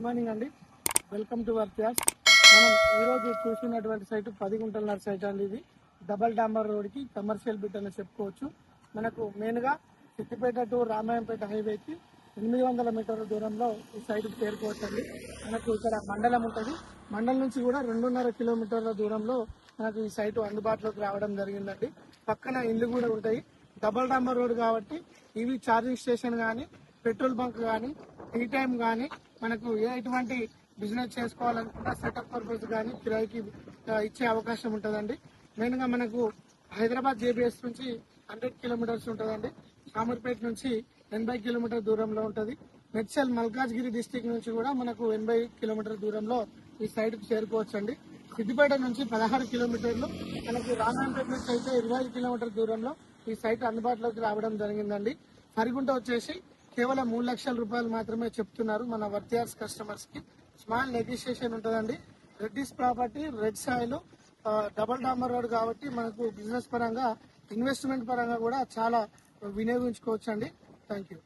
Good morning అండి. Welcome to Varthyas. మనం ఈరోజు చూసినటువంటి సైట్ 10 గుంటల సైట్ అండి. ఇది డబల్ డాంబర్ రోడ్కి కమర్షియల్ బిట్ అని చెప్పుకోవచ్చు. మనకు మెయిన్గా సిద్దిపేట టు రామాయంపేట హైవేకి 800 మీటర్ల దూరంలో ఈ సైట్కి చేరుకోవచ్చు అండి. మనకు ఇక్కడ మండలం ఉంటుంది. మండలం నుంచి కూడా 2.5 కిలోమీటర్ల దూరంలో మనకు ఈ సైట్ అందుబాటులోకి రావడం జరిగిందండి. పక్కన ఇల్లు కూడా ఉంటాయి. డబల్ డాంబర్ రోడ్ కాబట్టి ఈవీ ఛార్జింగ్ స్టేషన్ కానీ, పెట్రోల్ బంక్ కానీ, టీ టైం కానీ, మనకు ఎటువంటి బిజినెస్ చేసుకోవాలనుకున్నా సెటప్ పర్పస్ కానీ కిరాయికి ఇచ్చే అవకాశం ఉంటుందండి. మెయిన్గా మనకు హైదరాబాద్ జేబీఎస్ నుంచి 100 కిలోమీటర్స్ ఉంటుందండి. షామూర్పేట నుంచి 80 కిలోమీటర్ దూరంలో ఉంటుంది. మెడ్చల్ మల్కాజ్గిరి డిస్టిక్ నుంచి కూడా మనకు 80 కిలోమీటర్ దూరంలో ఈ సైట్కి చేరుకోవచ్చు అండి. సిద్దిపేట నుంచి 16 కిలోమీటర్లు, మనకి రామాయంపేట నుంచి అయితే 25 కిలోమీటర్ దూరంలో ఈ సైట్ అందుబాటులోకి రావడం జరిగిందండి. సరిగుంట వచ్చేసి కేవలం 3 లక్షల రూపాయలు మాత్రమే చెప్తున్నారు మన వర్త్యాస్ కస్టమర్స్ కి. స్మాల్ నెగోషియేషన్ ఉంటుందండి. Reddy's property, red soil, double డాంబర్ రోడ్ కాబట్టి మనకు బిజినెస్ పరంగా, ఇన్వెస్ట్మెంట్ పరంగా కూడా చాలా వినియోగించుకోవచ్చు అండి. Thank you.